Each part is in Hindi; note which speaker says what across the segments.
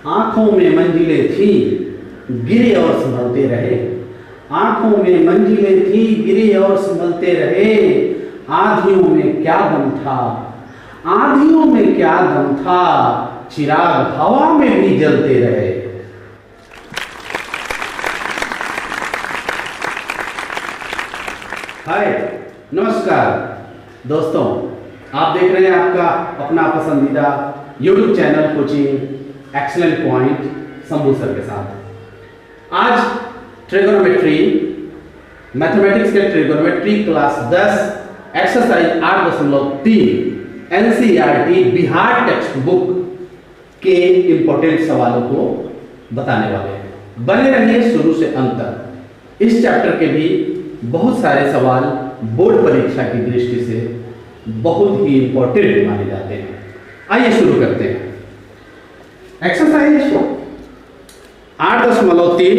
Speaker 1: आंखों में मंजिलें थी गिरे और संभलते रहे। आंखों में मंजिलें थी गिरे और संभलते रहे। आंधियों में क्या दम था, आंधियों में क्या दम था, चिराग हवा में भी जलते रहे। हाय नमस्कार दोस्तों, आप देख रहे हैं आपका अपना पसंदीदा YouTube channel coaching excellent point Shambhu sir के साथ। आज ट्रिगोनोमेट्री मैथमेटिक्स के trigonometry class 10 exercise 8.3 NCERT Bihar text book के इंपॉर्टेंट सवालों को बताने वाले हैं। बने रहिए शुरू से अंत तक। इस चैप्टर के भी बहुत सारे सवाल बोर्ड परीक्षा की दृष्टि से बहुत ही इंपॉर्टेंट माने जाते हैं। आइए शुरू करते हैं। एक्सरसाइज 8.3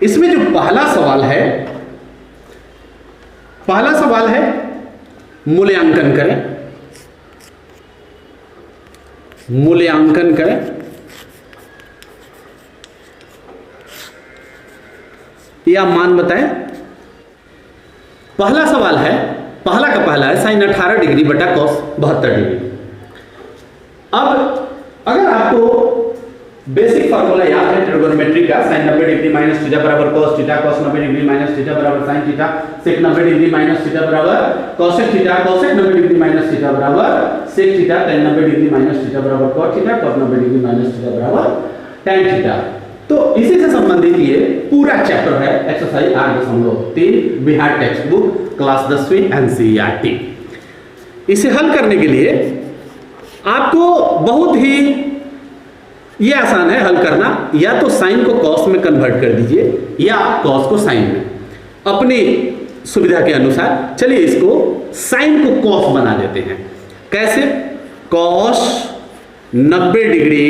Speaker 1: इसमें जो पहला सवाल है मूल्यांकन करें। मूल्यांकन करें। या मान बताएं। पहला सवाल है, पहला का पहला है साइन 18 डिग्री बटा कॉस 72 डिग्री। अब अगर आपको बेसिक फार्मूला याद है ट्रिगोनोमेट्री का, साइन 90 डिग्री माइनस थीटा बराबर cos theta, cos 90 degree minus theta बराबर sine theta, sec 90 degree minus theta बराबर cosec theta, cosec 90 degree minus theta बराबर sec theta, tan 90 degree minus theta बराबर cot theta, cos 90 degree minus theta बराबर tan थीटा। तो इसी से संबंधित ये पूरा चैप्टर है exercise 8.3 Bihar text book class 10वीं NCERT। इसे हल करने के लिए आपको बहुत ही ये आसान है हल करना। या तो साइन को कॉस में कन्वर्ट कर दीजिए या कॉस को साइन में, अपनी सुविधा के अनुसार। चलिए इसको साइन को कॉस बना देते हैं। कैसे? कॉस 90 डिग्री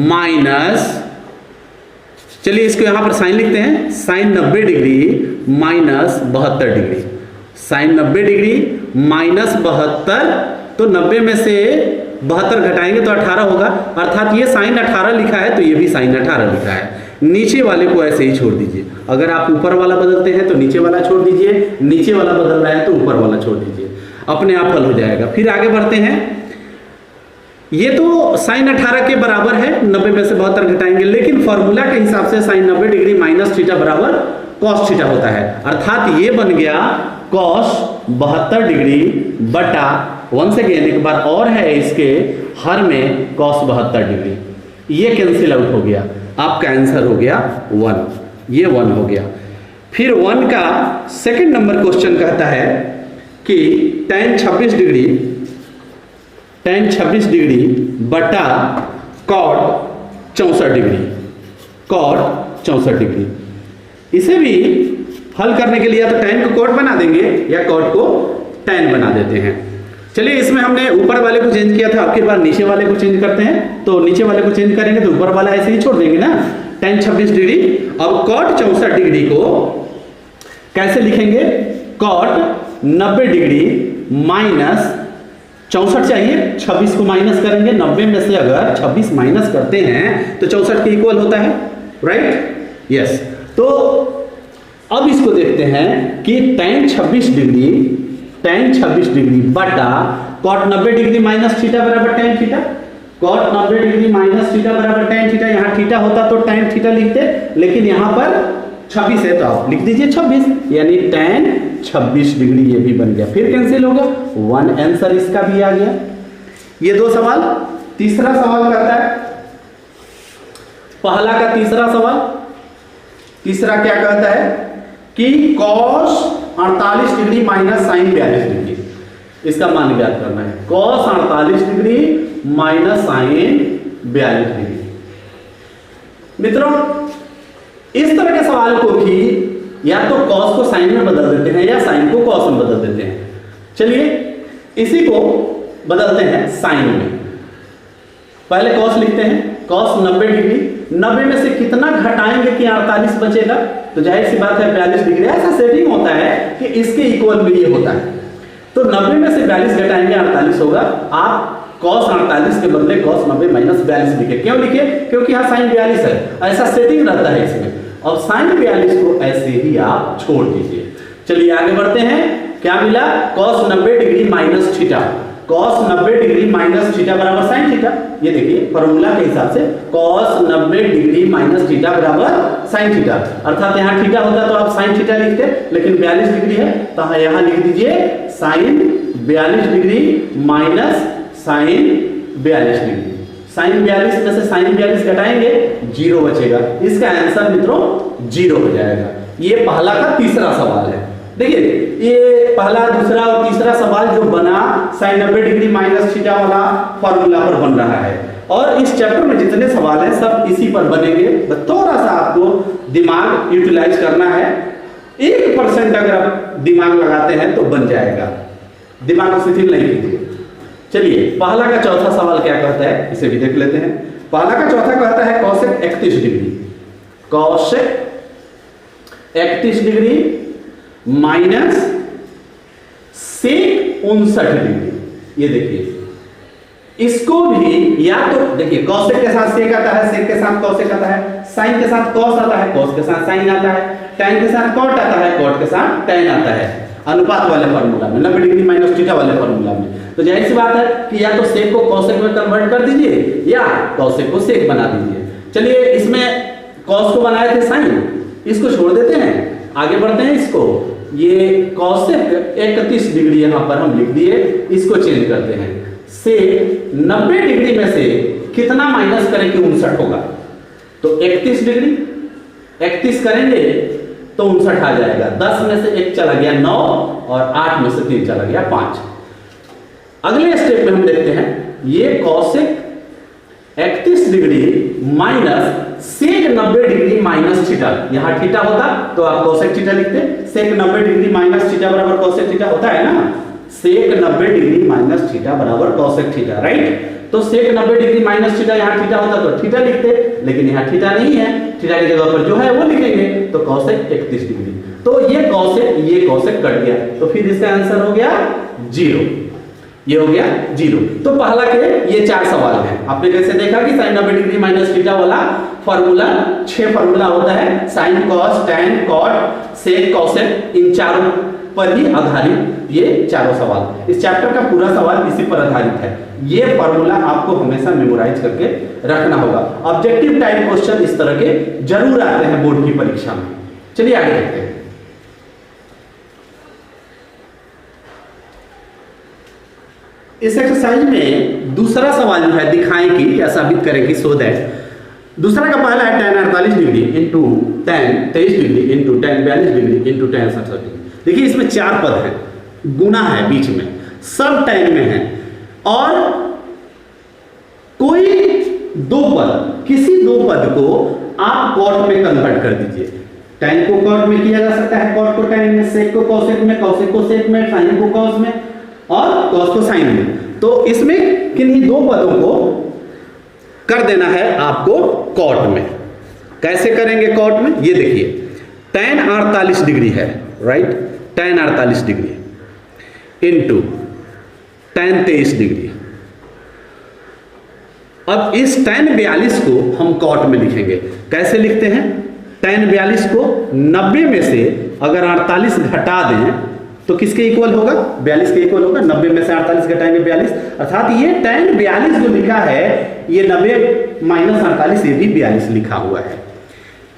Speaker 1: माइनस, चलिए इसको यहां पर साइन लिखते हैं, sine 90 degree minus 72 degree. Sine 90 degree minus 72, तो 90 में से 72 घटाएंगे तो 18 होगा, अर्थात ये साइन 18 लिखा है तो ये भी साइन 18 लिखा है। नीचे वाले को ऐसे ही छोड़ दीजिए। अगर आप ऊपर वाला बदलते हैं तो नीचे वाला छोड़ दीजिए, नीचे वाला बदल रहा है तो ऊपर वाला छोड़ दीजिए, अपने आप हल हो जाएगा। फिर आगे बढ़ते हैं। ये तो साइन 18 के बराबर है, 90 में से 72 घटाएंगे, लेकिन फॉर्मूला के हिसाब से साइन 90 डिग्री माइनस थीटा बराबर कॉस थीटा होता है, अर्थात ये बन गया कॉस 72 डिग्री बटा, वंस अगेन एक बार और है इसके हर में कॉस 72 डिग्री। ये कैंसिल आउट हो गया, आपका आंसर हो गया 1। ये 1 हो गया। फिर 1 का सेकंड नंबर क्वेश्चन कहता है कि tan 26 डिग्री बटा कॉट 64 डिग्री, कॉट 64 डिग्री। इसे भी हल करने के लिए या तो tan को कॉट बना देंगे या कॉट को tan बना देते हैं। चलिए इसमें हमने ऊपर वाले को चेंज किया था, आपके बार नीचे वाले को चेंज करते हैं। तो नीचे वाले को चेंज करेंगे तो ऊपर वाला ऐसे ही छोड़ देंगे ना, tan 26 डिग्री। अब कॉट 64 डिग्री को कैसे लिखेंगे? कॉट 90 डिग्री माइनस 64 चाहिए, 26 को माइनस करेंगे। 90 में से अगर 26 माइनस करते हैं तो 64 के इक्वल होता है, राइट? यस। तो अब इसको देखते हैं कि tan 26 डिग्री बटा कॉट 90 डिग्री माइनस थीटा बराबर tan theta, cot 90 degree minus theta बराबर tan थीटा। यहाँ थीटा होता तो tan थीटा लिखते, लेकिन यहाँ पर 26 है तो आप लिख दीजिए 26, यानी tan 26 डिग्री ये भी बन गया। फिर कैंसिल हो गया, 1 आंसर इसका भी आ गया। ये 2 सवाल। तीसरा सवाल कहता है, पहला का तीसरा सवाल, तीसरा क्या कहता है कि cos 48 degree minus sine 42 degree, इसका मान ज्ञात करना है। cos 48 degree minus sine 42 degree. मित्रों, इस तरह के सवाल को भी या तो cos को साइन में बदल देते हैं या साइन को cos में बदल देते हैं। चलिए इसी को बदलते हैं साइन में। पहले cos लिखते हैं, cos 90 डिग्री, 90 में से कितना घटाएंगे कि 48 बचेगा? तो जाहिर सी बात है 42 डिग्री। ऐसा सेटिंग होता है कि इसके इक्वल में ये होता है। तो 90 में से 42 घटाएंगे 48 होगा। आप cos 48 के बदले cos 90 माइनस 42 लिखे। क्यों लिखे? क्योंकि यहाँ साइन 42 है, ऐसा सेटिंग रहता है इसमें। अब साइन 42 को ऐसे ही आप छोड़ दीजिए। चलिए आगे बढ़ते हैं। क्या मिला? cos 90 degree minus theta, cos 90 degree minus theta बराबर साइन थीटा। ये देखिए फॉर्मूला के हिसाब से cos 90 डिग्री माइनस थीटा बराबर साइन थीटा, अर्थात यहाँ थीटा होता तो आप साइन थीटा लिखते, लेकिन 42 डिग्री है तो यहाँ लिख दीजिए sine 42 degree minus sine 42 degree. Sine 42 में से साइन 42 घटाएंगे 0 बचेगा। इसका आंसर मित्रों 0 हो जाएगा। ये पहला का तीसरा सवाल है। देखिए ये पहला, दूसरा और तीसरा सवाल जो बना साइन 90 डिग्री माइनस थीटा वाला फॉर्मूला पर बन रहा है, और इस चैप्टर में जितने सवाल हैं सब इसी पर बनेंगे। थोड़ा सा आपको दिमाग यूटिलाइज करना है। 1% अगर आप दिमाग लगाते हैं तो बन जाएगा, दिमाग को शिथिल नहीं कीजिए। चलिए पहला का चौथा सवाल क्या कहता है, इसे भी देख लेते हैं। पहला का चौथा कहता है cosec 31 degree, cosec 31 degree minus sec 59 degree. ये देखिए इसको भी या तो देखिए cosec के साथ sec आता है, sec के साथ cosec आता है, sin के साथ cos आता है, cos के साथ sin आता है, tan के साथ cot आता है, cot के साथ tan आता है, अनुपात वाले फॉर्मूला में 90 डिग्री माइनस थीटा वाले फॉर्मूला में। तो जाहिर सी बात है कि या तो sec को cosec में कन्वर्ट कर दीजिए या cosec को sec बना दीजिए। चलिए इसमें cos को बनाए थे sin, इसको छोड़ देते हैं, आगे बढ़ते हैं। इसको ये cosec 31 डिग्री यहाँ पर हम लिख दिए, इसको चेंज करते हैं। से 90 डिग्री में से कितना माइनस करें कि 59 होगा? तो 31 डिग्री 31 करेंगे तो 59 आ जाएगा। 10 में से 1 चला गया 9 और 8 में से 3 चला गया 5। अगले स्टेप में हम देखते हैं ये cosec 31 degree minus sec 90 degree minus theta. यहाँ थीटा होता तो आप cosec थीटा लिखते, sec 90 डिग्री माइनस थीटा बराबर cosec थीटा होता है ना, sec 90 डिग्री माइनस थीटा बराबर cosec थीटा, राइट। तो sec 90 डिग्री माइनस थीटा, यहाँ थीटा होता तो थीटा लिखते, लेकिन यहाँ थीटा नहीं है, थीटा की जगह पर जो है वो लिखेंगे, तो cosec 31 डिग्री। तो ये cosec कट गया, तो फिर इसका आंसर हो गया 0। ये हो गया 0। तो पहला के ये 4 सवाल हैं। आपने कैसे देखा कि sin 90 डिग्री माइनस थीटा वाला फॉर्मूला 6 फॉर्मूला होता है, sin cos tan cot sec cosec, इन चारों पर ही आधारित ये चारों सवाल। इस चैप्टर का पूरा सवाल इसी पर आधारित है। ये फॉर्मूला आपको हमेशा मेमोराइज करके रखना होगा। ऑब्जेक्टिव टाइप क्वेश्चन इस तरह के जरूर आते हैं बोर्ड की परीक्षा में। चलिए आगे देखते हैं। इस एक्सरसाइज में दूसरा सवाल जो है दिखाएं कि या साबित करें कि सो दैट। दूसरा का पहला है tan 48 degree into tan 23 degree into tan 42 degree into tan 67 degree. देखिए इसमें 4 पद है, गुना है बीच में, सब tan में है, और कोई 2 पद, किसी 2 पद को आप cot में कन्वर्ट कर दीजिए। tan को cot में किया जा सकता है, cot को tan में, sec को cosec में, cosec को sec में, sin को cos में और cos को sin में। तो इसमें किन्हीं 2 पदों को कर देना है आपको cot में। कैसे करेंगे cot में? ये देखिए tan 48 डिग्री है, right, tan 48 degree into tan 23 degree. अब इस tan 42 को हम cot में लिखेंगे। कैसे लिखते हैं? tan 42 को 90 में से अगर 48 घटा दें तो किसके इक्वल होगा? 42 के इक्वल होगा। 90 में से 48 घटाएंगे 42, अर्थात ये tan 42 जो लिखा है ये 90 माइनस 48 ये भी 42 लिखा हुआ है।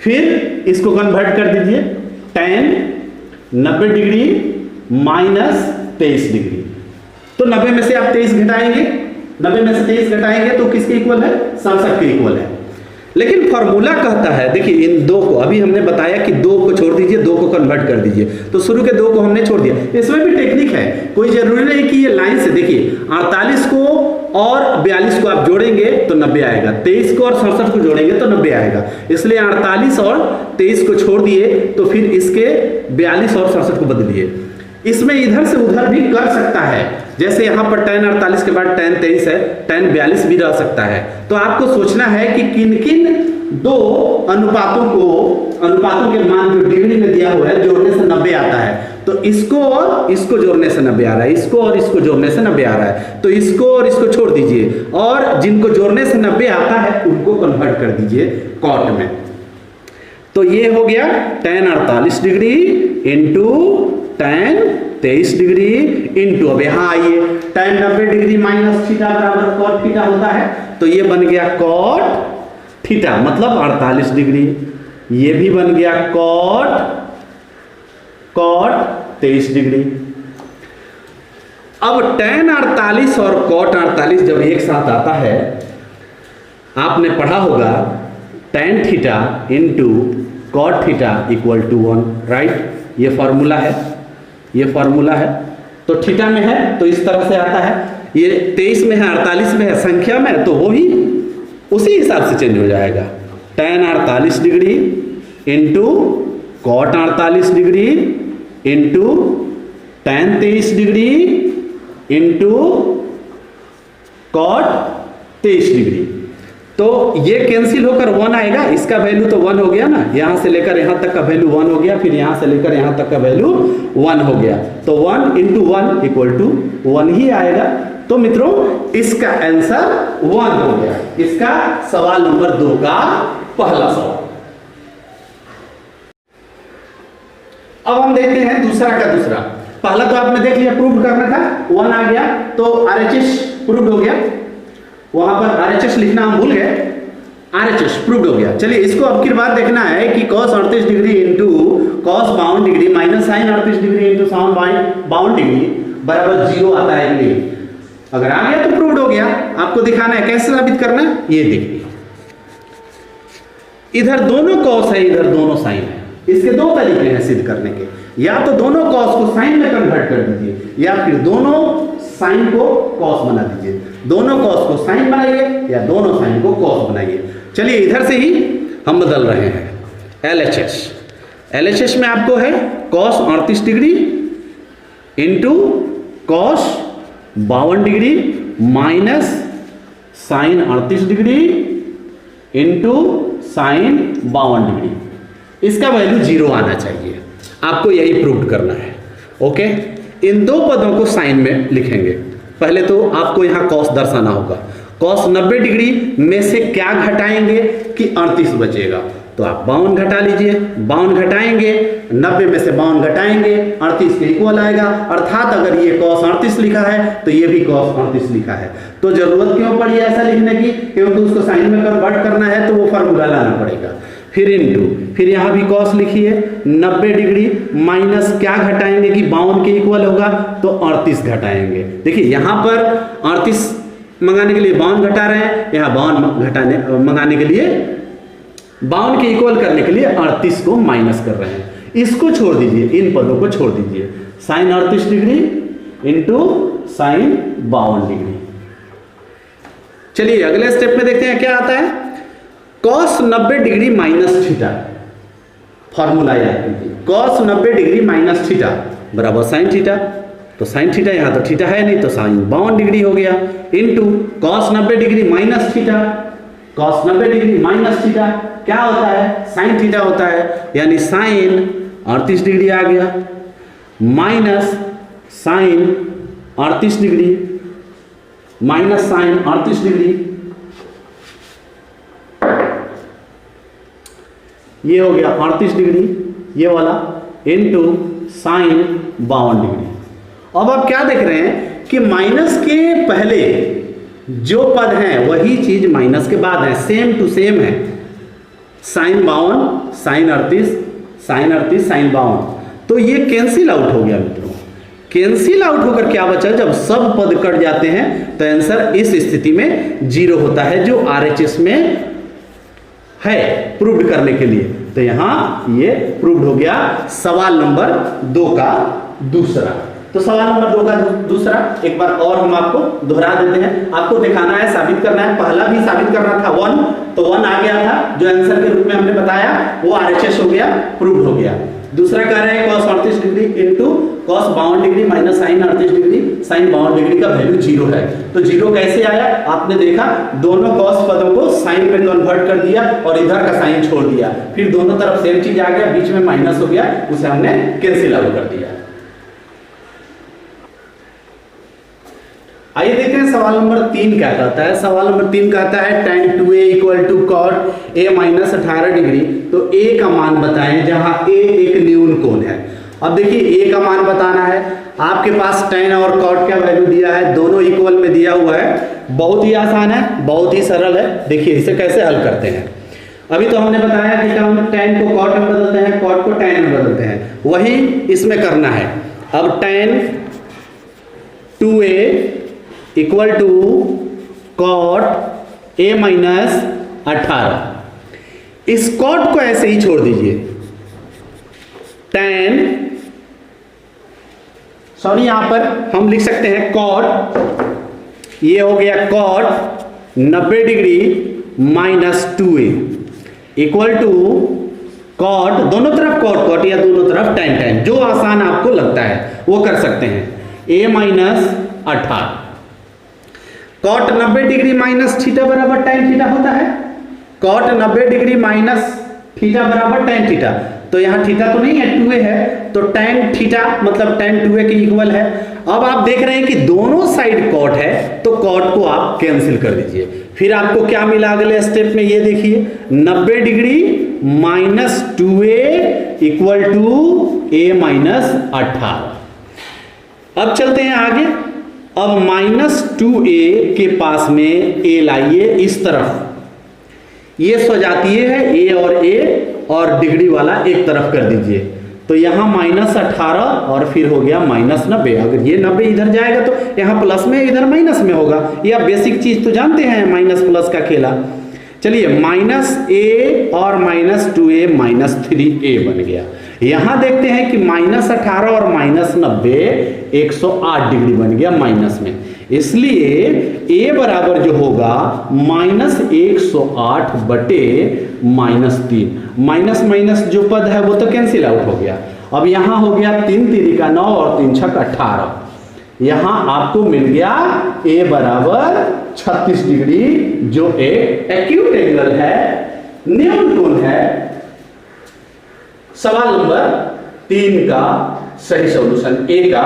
Speaker 1: फिर इसको कन्वर्ट कर दीजिए, tan 90 डिग्री माइनस 23 डिग्री। तो 90 में से आप 23 घटाएंगे, 90 में से 23 घटाएंगे तो किसके इक्वल है? 67 के इक्वल है। लेकिन फॉर्मूला कहता है, देखिए इन 2 को अभी हमने बताया कि 2 को छोड़ दीजिए, 2 को कन्वर्ट कर दीजिए, तो शुरू के 2 को हमने छोड़ दिया। इसमें भी टेक्निक है, कोई जरूरी नहीं कि ये लाइन से। देखिए 48 को और 42 को आप जोड़ेंगे तो 90 आएगा, 23 को और 67 को जोड़ेंगे तो 90 आएगा। इसलिए 48 और 23 को छोड़ दिए तो फिर इसके 42 और 67 को बदलिए। इसमें इधर से उधर भी कर सकता है, जैसे यहाँ पर tan 48 के बाद tan 23 है, tan 42 भी रह सकता है। तो आपको सोचना है कि किन किन 2 अनुपातों के मान जो डिग्री में दिया हुआ है जोड़ने से 90 आता है, तो इसको और इसको जोड़ने से 90 आ रहा है, इसको और इसको जोड़ने से 90 आ रहा है, तो इसको और इसको छोड़ दीजिए और जिनको जोड़ने से 90 आता है उनको कन्वर्ट कर दीजिए कॉट में। तो ये हो गया tan 48 degree into tan 23 degree into, अब यहाँ आइए tan 90 डिग्री माइनस थीटा बराबर कॉट थीटा होता है, तो ये बन गया कॉट थीटा मतलब 48 डिग्री, ये भी बन गया कॉट 23 डिग्री। अब tan 48 और cot 48 जब एक साथ आता है, आपने पढ़ा होगा tan theta into cot theta equal to 1, right? ये फॉर्मूला है, ये फॉर्मूला है। तो थीटा में है तो इस तरह से आता है, ये 23 में है 48 में है संख्या में, तो वो भी उसी हिसाब से चेंज हो जाएगा। tan 48 degree into cot 48 degree into tan 23 degree into cot 23 degree, तो ये कैंसिल होकर 1 आएगा, इसका वैल्यू तो 1 हो गया ना, यहां से लेकर यहां तक का वैल्यू 1 हो गया, फिर यहां से लेकर यहां तक का वैल्यू 1 हो गया, तो 1 इंटू 1 इक्वल टू 1 ही आएगा। तो मित्रों इसका आंसर 1 हो गया, इसका सवाल नंबर 2 का पहला सवाल। अब हम देखते हैं दूसरा का दूसरा। पहला तो आपने देख लिया, प्रूव करना था, 1 आ गया तो RHS प्रूव हो गया, वहां पर RHS लिखना हम भूल गए, RHS प्रूव हो गया। चलिए इसको अब की बात देखना है कि cos 38 degree into cos 52 degree minus sin 38 degree into sin 52 degree बराबर 0 आता है कि नहीं। अगर आ गया तो प्रूव हो गया। आपको दिखाना है, कैसे साबित करना है, ये देखिए, इधर दोनों cos है, इधर दोनों sin है। इसके दो तरीके हैं सिद्ध करने के, या तो दोनों cos को sin में कन्वर्ट कर दीजिए, या फिर दोनों sin को cos बना दीजिए। दोनों cos को sin बनाइए या दोनों sin को cos बनाइए। चलिए इधर से ही हम बदल रहे हैं LHS। LHS में आपको है cos 38 degree into cos 52 degree minus sin 38 degree into sin 52 degree, इसका वैल्यू 0 आना चाहिए। आपको यही प्रूव करना है। ओके, इन दो पदों को साइन में लिखेंगे। पहले तो आपको यहाँ cos दर्शाना होगा। cos 90 डिग्री में से क्या घटाएंगे कि 38 बचेगा, तो आप 52 घटा लीजिए, 52 घटाएंगे, 90 में से 52 घटाएंगे, 38 के इक्वल आएगा। अर्थात अगर ये cos 38 लिखा है तो ये भी cos 38 लिखा है। तो जरूरत क्यों पड़ी ऐसा लिखने की, क्योंकि उसको साइन में कन्वर्ट करना है तो वो फार्मूला लाना पड़ेगा। फिर इंटू, फिर यहाँ भी cos लिखिए, 90 डिग्री माइनस क्या घटाएंगे कि 52 के इक्वल होगा, तो 38 घटाएंगे। देखिए यहाँ पर 38 मंगाने के लिए 52 घटा रहे हैं, यहाँ 52 मंगाने के लिए 52 के इक्वल करने के लिए 38 को माइनस कर रहे हैं। इसको छोड़ दीजिए, इन पदों को छोड़ दीजिए, sine 38 degree into sine 52 degree. चलिए अगले स्टेप में देखते हैं क्या आता है। cos 90 degree minus theta, formula याद कीजिए, cos 90 डिग्री माइनस थीटा बराबर साइन थीटा, तो साइन थीटा यहाँ तो थीटा है नहीं तो साइन 52 डिग्री हो गया, into cos 90 degree minus theta, cos 90 degree minus theta क्या होता है, साइन थीटा होता है, यानी साइन 38 डिग्री आ गया, minus sine 38 degree minus sine 38 degree, ये हो गया 38 डिग्री ये वाला, इंटू साइन 52 डिग्री। अब आप क्या देख रहे हैं कि माइनस के पहले जो पद हैं वही चीज माइनस के बाद है, सेम टू सेम है। साइन 52 साइन 38 साइन 38 साइन 52, तो ये कैंसिल आउट हो गया मित्रों। कैंसिल आउट होकर क्या बचा, जब सब पद कट जाते हैं तो आंसर इस स्थिति में 0 होता है, जो RHS में है प्रूव्ड करने के लिए। तो यहां ये प्रूव्ड हो गया सवाल नंबर 2 का दूसरा। तो सवाल नंबर 2 का दूसरा एक बार और हम आपको दोहरा देते हैं। आपको दिखाना है, साबित करना है। पहला भी साबित करना था 1, तो 1 आ गया था जो आंसर के रूप में हमने बताया, वो RHS हो गया, प्रूव्ड हो गया। दूसरा कह रहे हैं cos 38 degree into cos 52 degree minus sine 38 degree sine 52 degree का वैल्यू 0 है। तो 0 कैसे आया, आपने देखा दोनों cos पदों को साइन में कन्वर्ट कर दिया और इधर का साइन छोड़ दिया, फिर दोनों तरफ सेम चीज आ गया, बीच में माइनस हो गया, उसे हमने कैंसिल आउट कर दिया। आइए देखते हैं सवाल नंबर 3 क्या कहता है। सवाल नंबर 3 कहता है tan 2a equal to cot a minus 18 degree. तो a का मान बताएं जहां a एक न्यून कोण है। अब देखिए a का मान बताना है, आपके पास tan और cot का वैल्यू दिया है, दोनों इक्वल में दिया हुआ है। बहुत ही आसान है, बहुत ही सरल है। देखिए इसे कैसे हल करते हैं। अभी तो हमने बताया कि हम tan को cot में बदलते हैं, cot को tan में बदलते हैं, वही इसमें करना है। अब tan 2a equal to cot a minus 18, इस कॉट को ऐसे ही छोड़ दीजिए। tan, सॉरी यहां पर हम लिख सकते हैं कॉट, ये हो गया cot 90 degree minus 2a equal to cot, दोनों तरफ कॉट कॉट या दोनों तरफ tan tan, जो आसान आपको लगता है वो कर सकते हैं। a minus 18 cot 90 degree minus theta बराबर tan थीटा होता है। कॉट 90 डिग्री माइनस थीटा बराबर tan थीटा, तो यहाँ थीटा तो नहीं है, 2a है, तो tan थीटा मतलब tan 2a के इक्वल है। अब आप देख रहे हैं कि दोनों साइड कॉट है, तो कॉट को आप कैंसिल कर दीजिए। फिर आपको क्या मिला अगले स्टेप में, ये देखिए 90 degree minus 2a equal to a minus 18। अब चलते हैं आगे। अब माइनस 2a के पास में a लाइए इस तरफ, ये स्वजातीय है a और डिग्री वाला एक तरफ कर दीजिए। तो यहाँ माइनस 18 और फिर हो गया माइनस 90। अगर ये 90 इधर जाएगा तो यहाँ प्लस में, इधर माइनस में होगा। ये आप बेसिक चीज तो जानते हैं, माइनस प्लस का खेला। चलिए माइनस a और माइनस 2a माइनस 3a बन गया। यहां देखते हैं कि माइनस 18 और माइनस 90 108 डिग्री बन गया माइनस में, इसलिए a बराबर जो होगा माइनस 108 बटे माइनस 3। माइनस माइनस जो पद है वो तो कैंसिल आउट हो गया। अब यहां हो गया 3 3 का 9 और 3 6 18। यहां आपको मिल गया a बराबर 36 डिग्री, जो एक एक्यूट एंगल है, न्यून कोण है। सवाल नंबर 3 का सही सॉल्यूशन a का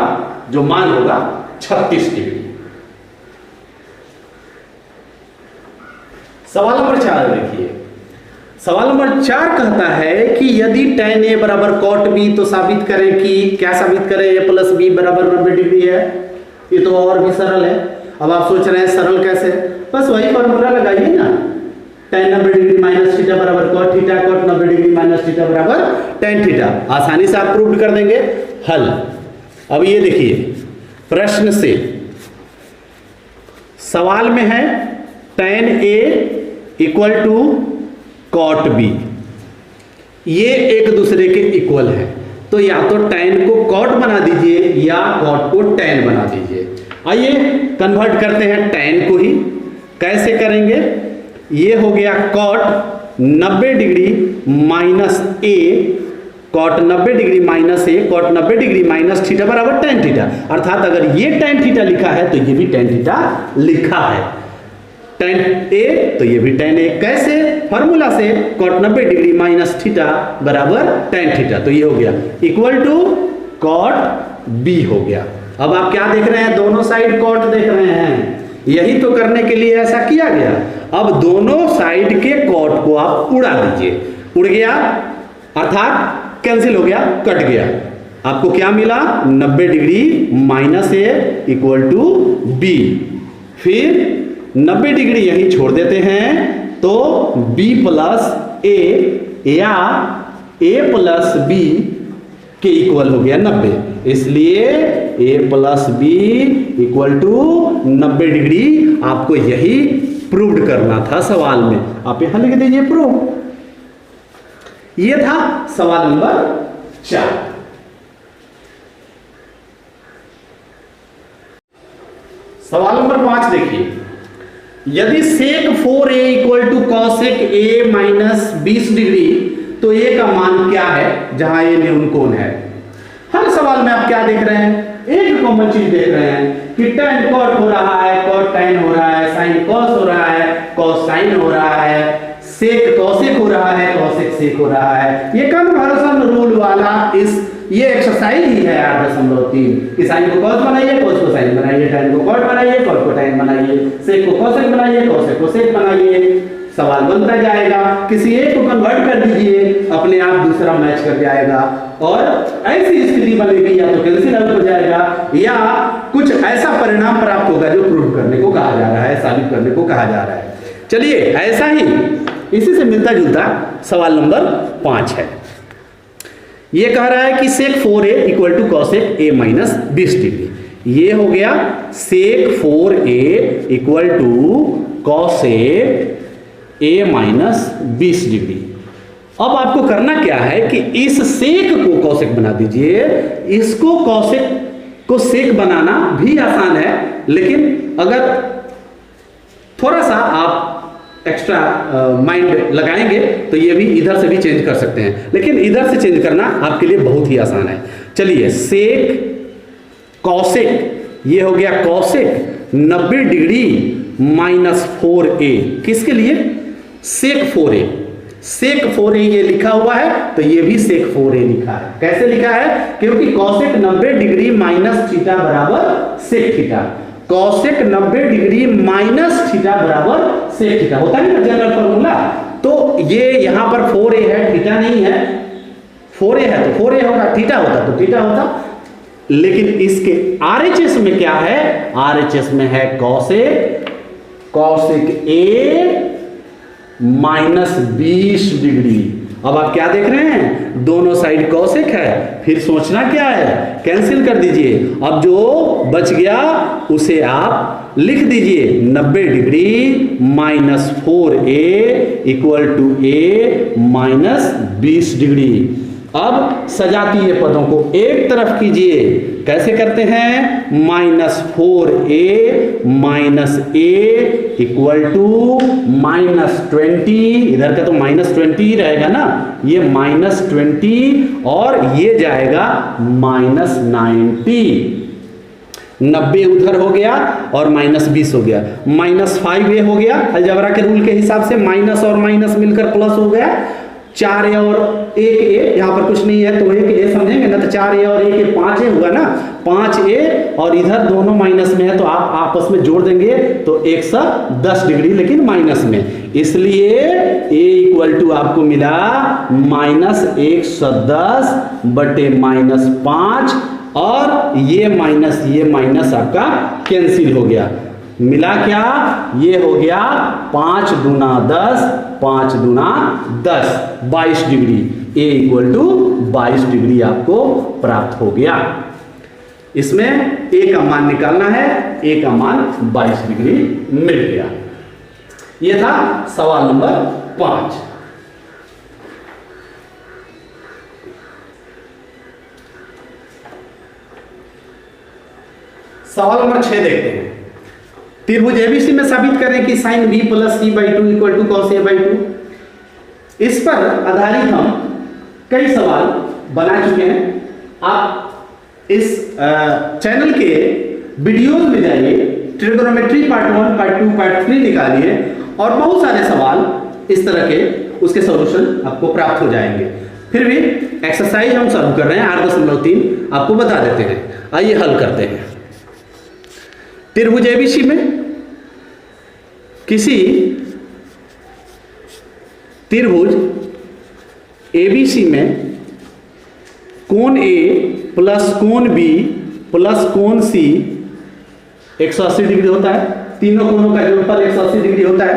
Speaker 1: जो मान होगा 36 डिग्री। सवाल नंबर 4 देखिए। सवाल नंबर 4 कहता है कि यदि tan a बराबर cot b, तो साबित करें कि क्या साबित करें, a प्लस b बराबर 90 डिग्री है। ये तो और भी सरल है। अब आप सोच रहे हैं सरल कैसे, बस वही फॉर्मूला लगाइए ना, tan 90 डिग्री माइनस थीटा बराबर cot theta, cot 90 degree minus theta बराबर tan थीटा। आसानी से आप प्रूव कर देंगे। हल, अब ये देखिए प्रश्न से सवाल में है tan a equal to cot b, ये एक दूसरे के इक्वल है, तो या तो tan को cot बना दीजिए या cot को tan बना दीजिए। आइए कन्वर्ट करते हैं tan को ही। कैसे करेंगे, ये हो गया cot 90 degree minus a, cot 90 degree minus a, cot 90 degree minus theta बराबर tan थीटा। अर्थात अगर ये tan थीटा लिखा है तो ये भी tan थीटा लिखा है। tan a तो ये भी tan a, कैसे, फॉर्मूला से cot 90 डिग्री माइनस थीटा बराबर tan थीटा, तो ये हो गया इक्वल टू cot b हो गया। अब आप क्या देख रहे हैं, दोनों साइड cot देख रहे हैं, यही तो करने के लिए ऐसा किया गया। अब दोनों साइड के cot को आप उड़ा दीजिए, उड़ गया अर्थात कैंसिल हो गया, कट गया। आपको क्या मिला, 90 degree minus a equal to b। फिर 90 डिग्री यही छोड़ देते हैं, तो b प्लस a या a प्लस b के इक्वल हो गया 90, इसलिए a plus b equal to 90 degree. आपको यही प्रूव्ड करना था सवाल में, आप यहां लिख दीजिए प्रूव। ये था सवाल नंबर 4। सवाल नंबर 5 देखिए। यदि sec 4a equal to cosec a minus 20 degree, तो a का मान क्या है जहां ये न्यून कोण है। हर सवाल में आप क्या देख रहे हैं, एक कॉमन चीज देख रहे हैं कि tan cot हो रहा है, cot tan हो रहा है, sin cos हो रहा है, cos sin हो रहा है, सेक कौशिक हो रहा है, कौशिक सेक हो रहा है। ये कन्वर्जन रूल वाला ये एक्सरसाइज ही है 8.3 कि साइन को कॉस बनाइए, कॉस को साइन बनाइए, tan को कॉट बनाइए, कॉट को tan बनाइए, सेक को कॉसेक बनाइए, कॉसेक को सेक बनाइए। सवाल बनता जाएगा, किसी एक को कन्वर्ट कर दीजिए, अपने आप दूसरा मैच कर जाएगा और ऐसी स्थिति बनेगी या तो कैंसिल आउट हो जाएगा या कुछ ऐसा परिणाम प्राप्त होगा जो प्रूव करने को कहा जा रहा है, साबित करने को कहा जा रहा है। चलिए ऐसा ही इसी से मिलता जुलता सवाल नंबर 5 है। ये कह रहा है कि sec 4a equal to cosec a minus 20 degree. ये हो गया sec 4a equal to cosec a minus 20 degree. अब आपको करना क्या है कि इस सेक को कॉसेक बना दीजिए, इसको कॉसेक को सेक बनाना भी आसान है, लेकिन अगर थोड़ा सा आप एक्स्ट्रा माइंड लगाएंगे तो ये भी इधर से भी चेंज कर सकते हैं, लेकिन इधर से चेंज करना आपके लिए बहुत ही आसान है। चलिए सेक कॉसेक, ये हो गया कॉसेक 90 डिग्री माइनस 4a, किसके लिए? सेक 4a। सेक 4a ये लिखा हुआ है तो ये भी सेक 4a लिखा है। कैसे लिखा है? क्योंकि कॉसेक 90 डिग्री माइनस थीटा बराबर sec theta. Cosec 90 degree minus theta बराबर सेक थीटा होता है ना जनरल फॉर्मूला। तो ये यहां पर 4a है, थीटा नहीं है। 4a है तो 4a होगा, थीटा होता तो थीटा होता। लेकिन इसके RHS में क्या है? RHS में है कॉसेक a माइनस 20 डिग्री। अब आप क्या देख रहे हैं? दोनों साइड कॉसेक है, फिर सोचना क्या है? कैंसिल कर दीजिए। अब जो बच गया उसे आप लिख दीजिए 90 degree minus 4a equal to a minus 20 degree. अब सजातीय पदों को एक तरफ कीजिए। कैसे करते हैं? Minus 4a minus a equal to minus 20, इधर का तो माइनस 20 ही रहेगा ना, ये माइनस 20 और ये जाएगा माइनस 90। 90 उधर हो गया और माइनस 20 हो गया, माइनस 5a हो गया। अलजेब्रा के रूल के हिसाब से माइनस और माइनस मिलकर प्लस हो गया। 4a और 1a, यहाँ पर कुछ नहीं है तो 1a समझेंगे ना, तो 4a और 1a 5a हुआ ना, 5a और इधर दोनों माइनस में है तो आप आपस में जोड़ देंगे तो 110 डिग्री, लेकिन माइनस में, इसलिए a इक्वल टू आपको मिला माइनस 110 बटे माइनस 5 और ये माइनस आपका कैंसिल हो गया। मिला क्या? ये हो गया 5 दूना 10, 5 दूना 10, 22 degree. a equal to 22 degree आपको प्राप्त हो गया। इसमें a का मान निकालना है, a का मान 22 डिग्री मिल गया। यह था सवाल नंबर 5। सवाल नंबर 6 देखते हैं। त्रिभुज एबीसी में साबित करें कि sine b plus c by 2 equal to cos a by 2। इस पर आधारित हम कई सवाल बना चुके हैं। आप इस चैनल के वीडियोज में जाइए, ट्रिगोनोमेट्री पार्ट 1, पार्ट 2, पार्ट 3 निकालिए और बहुत सारे सवाल इस तरह के उसके सॉल्यूशन आपको प्राप्त हो जाएंगे। फिर भी एक्सरसाइज हम शुरू कर रहे हैं 8.3 आपको बता देते हैं। आइए हल करते हैं। त्रिभुज एबीसी में किसी त्रिभुज एबीसी में कोण A प्लस कोण B प्लस कोण C 180 डिग्री होता है। तीनों कोणों का जोड़फल 180 डिग्री होता है।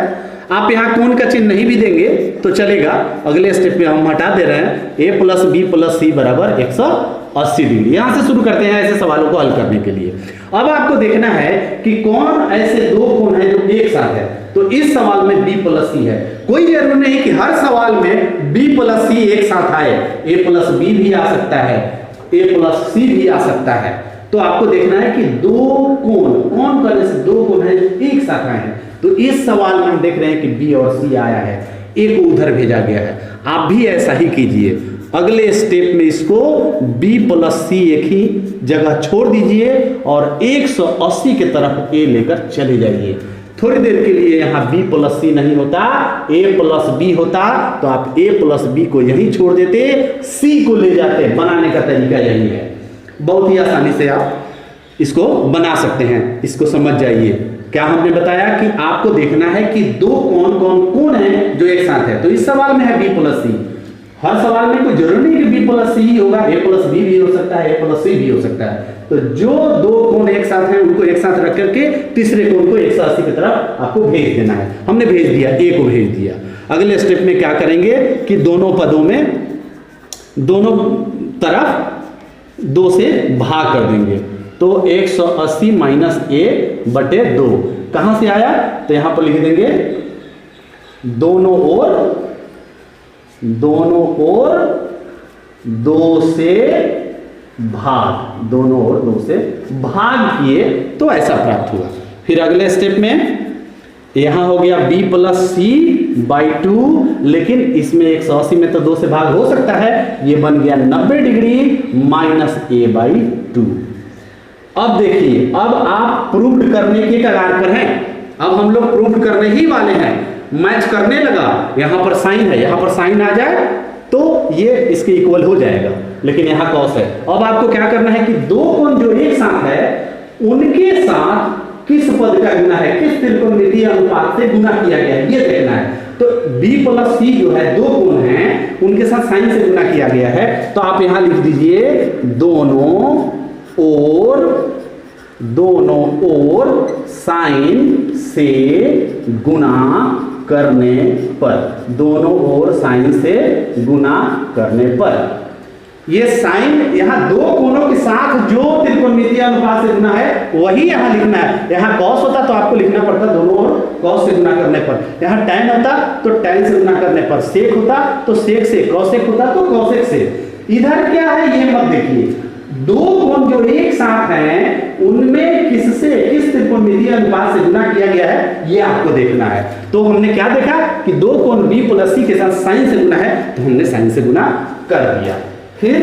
Speaker 1: आप यहाँ कोण का चिन्ह नहीं भी देंगे तो चलेगा, अगले स्टेप में हम हटा दे रहे हैं। a प्लस बी प्लस सी बराबर 180 डिग्री। यहाँ से शुरू करते हैं ऐसे सवालों को हल करने के लिए। अब आपको देखना है कि कौन ऐसे दो कोण हैं जो एक साथ है। तो इस सवाल में b प्लस सी है। कोई जरूरी नहीं कि हर सवाल में b प्लस सी एक साथ आए, a प्लस बी भी आ सकता है, a प्लस सी भी आ सकता है। तो आपको देखना है कि दो कोण करने से दो कोण हैं जो एक साथ आए हैं। तो इस सवाल में हम देख रहे हैं कि b और c आया है, a को उधर भेजा गया है। आप भी ऐसा ही कीजिए। अगले स्टेप में इसको b प्लस सी एक ही जगह छोड़ दीजिए और 180 की तरफ a लेकर चले जाइए। थोड़ी देर के लिए यहाँ b प्लस सी नहीं होता, a प्लस बी होता, तो आप a प्लस बी को यहीं छोड़ देते, c को ले जाते। बनाने का तरीका यही है, बहुत ही आसानी से आप इसको बना सकते हैं। इसको समझ जाइए। क्या हमने बताया कि आपको देखना है कि दो कौन कौन कौन है जो एक साथ है। तो इस सवाल में है b प्लस सी। हर सवाल में कोई जरूरी नहीं कि b प्लस सी ही होगा, a प्लस बी भी हो सकता है, a प्लस सी भी हो सकता है। तो जो दो कोण एक साथ हैं उनको एक साथ रख करके तीसरे कोण को 180 की तरफ आपको भेज देना है। हमने भेज दिया, a को भेज दिया। अगले स्टेप में क्या करेंगे कि दोनों पदों में दोनों तरफ 2 से भाग कर देंगे। तो 180 माइनस a बटे 2 कहां से आया, तो यहां पर लिख देंगे दोनों ओर 2 से भाग, दोनों ओर 2 से भाग किए तो ऐसा प्राप्त हुआ। फिर अगले स्टेप में यहां हो गया b प्लस सी बाई 2, लेकिन इसमें 180 में तो 2 से भाग हो सकता है, ये बन गया 90 डिग्री माइनस a बाई 2। अब देखिए, अब आप प्रूव्ड करने के कगार पर हैं। अब हम लोग प्रूव्ड करने ही वाले हैं। मैच करने लगा, यहां पर साइन है, यहां पर साइन आ जाए तो ये इसके इक्वल हो जाएगा, लेकिन यहां कॉस है। अब आपको क्या करना है कि दो कोण जो एक साथ है उनके साथ किस पद का गुना है, किस त्रिकोणमितीय अनुपात से गुना किया गया है, ये देखना है। तो b प्लस सी जो है दो कोण हैं उनके साथ साइन से गुना किया गया है। तो आप यहां लिख दीजिए दोनों ओर साइन से गुना करने पर, दोनों ओर साइन से गुना करने पर, ये साइन यहां दो कोणों के साथ जो त्रिकोणमितीय अनुपात से गुना है वही यहां लिखना है। यहां कॉस होता तो आपको लिखना पड़ता दोनों ओर कॉस से गुना करने पर, यहां टैन होता तो टैन से गुना करने पर, सेक होता तो सेक से, कॉसेक होता तो कॉसेक से। इधर क्या है ये मत देखिए, दो कोण जो एक साथ हैं उनमें किस त्रिकोणमितीय अनुपात से गुना किया गया है ये आपको देखना है। तो हमने क्या देखा कि दो कोण b प्लस सी के साथ साइन से गुना है, तो हमने साइन से गुना कर दिया। फिर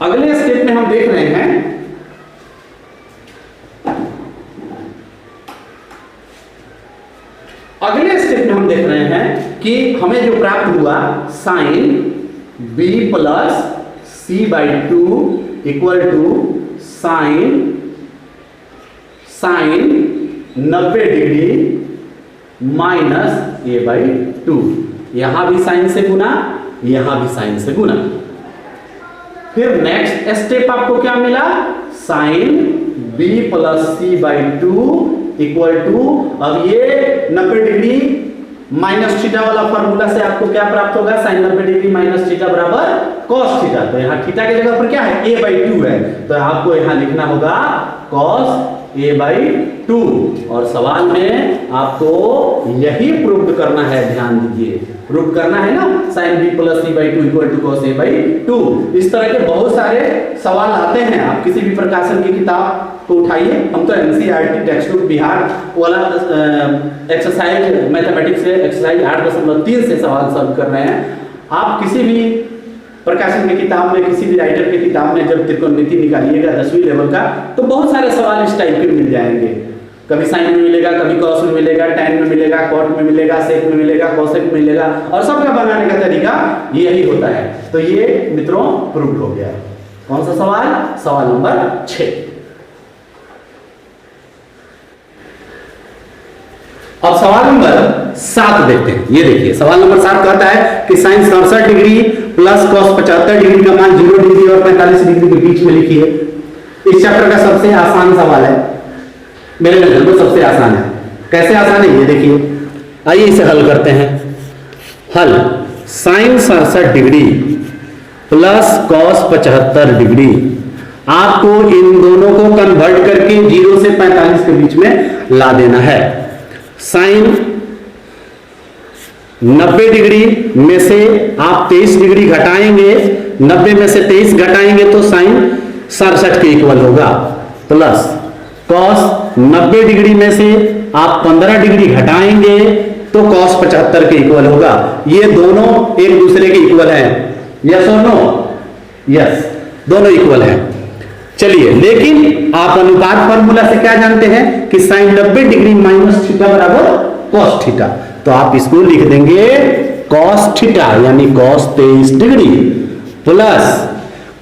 Speaker 1: अगले स्टेप में हम देख रहे हैं कि हमें जो प्राप्त हुआ sine b plus C by 2 equal to sine 90 degree minus a by 2। यहां भी साइन से गुना, यहां भी साइन से गुना। फिर नेक्स्ट स्टेप आपको क्या मिला, sine b plus C by 2 equal to, अब ये 90 डिग्री माइनस थीटा वाला फॉर्मूला से आपको क्या प्राप्त होगा, साइन 90 डिग्री माइनस थीटा बराबर कॉस थीटा। तो यहाँ थीटा की जगह पर क्या है, a बाई 2 है, तो आपको यहाँ लिखना होगा कॉस a बाई 2। और सवाल में आपको यही प्रूव करना है, ध्यान दीजिए, प्रूव करना है ना, sine b plus C by 2 equal to cos a by 2। इस तरह के बहुत सारे सवाल आते हैं, आप किसी भी प्रकाशन की किताब को उठाइए। हम तो एनसीईआरटी टेक्स्ट बुक बिहार वाला एक्सरसाइज मैथमेटिक्स से एक्सरसाइज 8.3 से सवाल सॉल्व कर रहे हैं। आप किसी भी प्रकाशन की किताब में, किसी भी राइटर की किताब में जब त्रिकोणमिति निकालिएगा 10वीं लेवल का, तो बहुत सारे सवाल इस टाइप के मिल जाएंगे। कभी साइन में मिलेगा, कभी कॉस में मिलेगा, टैन में मिलेगा, कॉट में मिलेगा, सेक में मिलेगा, कोसेक में मिलेगा, और सबका बनाने का तरीका यही होता है। तो ये मित्रों प्रूव हो गया। कौन सा सवाल, सवाल नंबर 6। अब सवाल नंबर 7 देखते हैं। ये देखिए सवाल नंबर 7 कहता है कि sine 67 degree plus cos 75 degree का मान 0 डिग्री और 45 डिग्री के बीच में लिखिए। इस चैप्टर का सबसे आसान सवाल है, मेरे नजर में सबसे आसान है। कैसे आसान है ये देखिए, आइए इसे हल करते हैं। हल, sine 67 degree plus cos 75 degree, आपको इन दोनों को कन्वर्ट करके 0 से 45 के बीच में ला देना है। साइन 90 डिग्री में से आप 23 डिग्री घटाएंगे, 90 में से 23 घटाएंगे तो साइन 67 के इक्वल होगा, प्लस कॉस 90 डिग्री में से आप 15 डिग्री घटाएंगे तो कॉस 75 के इक्वल होगा। ये दोनों एक दूसरे के इक्वल हैं, यस और नो, यस, दोनों इक्वल हैं। चलिए, लेकिन आप अनुपात फॉर्मूला से क्या जानते हैं कि साइन 90 डिग्री माइनस थीटा बराबर कॉस थीटा। तो आप इसको लिख देंगे कॉस थीटा यानी cos 23 degree plus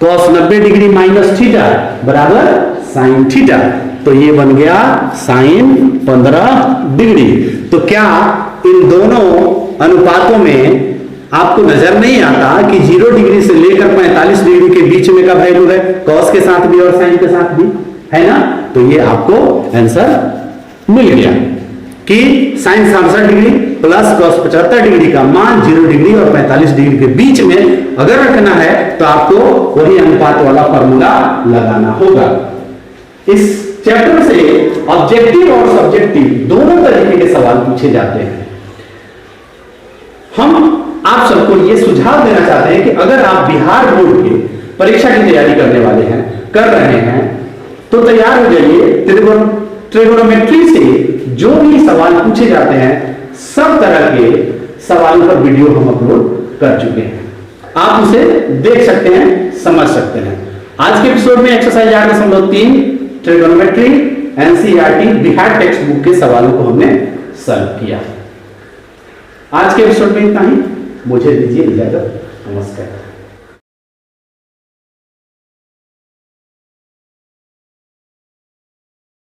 Speaker 1: cos 90 degree minus theta बराबर साइन थीटा। तो ये बन गया साइन 15 डिग्री। तो क्या इन दोनों अनुपातों में आपको नजर नहीं आता कि 0 डिग्री से लेकर 45 डिग्री के बीच में का वैल्यू है, कॉस के साथ भी और साइन के साथ भी, है ना? तो ये आपको आंसर मिल गया कि sine 67 degree plus cos 75 degree का मान 0 डिग्री और 45 डिग्री के बीच में अगर रखना है तो आपको वही अनुपात वाला फॉर्मूला लगाना होगा। इस चैप्टर से ऑब्जेक्टिव और सब्जेक्टिव दोनों तरीके के सवाल पूछे जाते हैं। हम आप सबको यह सुझाव देना चाहते हैं कि अगर आप बिहार बोर्ड की परीक्षा की तैयारी करने वाले हैं, कर रहे हैं, तो तैयार हो जाइए। ट्रिगोनोमेट्री से जो भी सवाल पूछे जाते हैं सब तरह के सवालों पर वीडियो हम अपलोड कर चुके हैं, आप उसे देख सकते हैं, समझ सकते हैं। आज के एपिसोड में exercise 8.3 trigonometry NCERT Bihar text book के सवालों को हमने सॉल्व किया। आज के एपिसोड में इतना ही, मुझे दीजिए इजाजत, नमस्कार।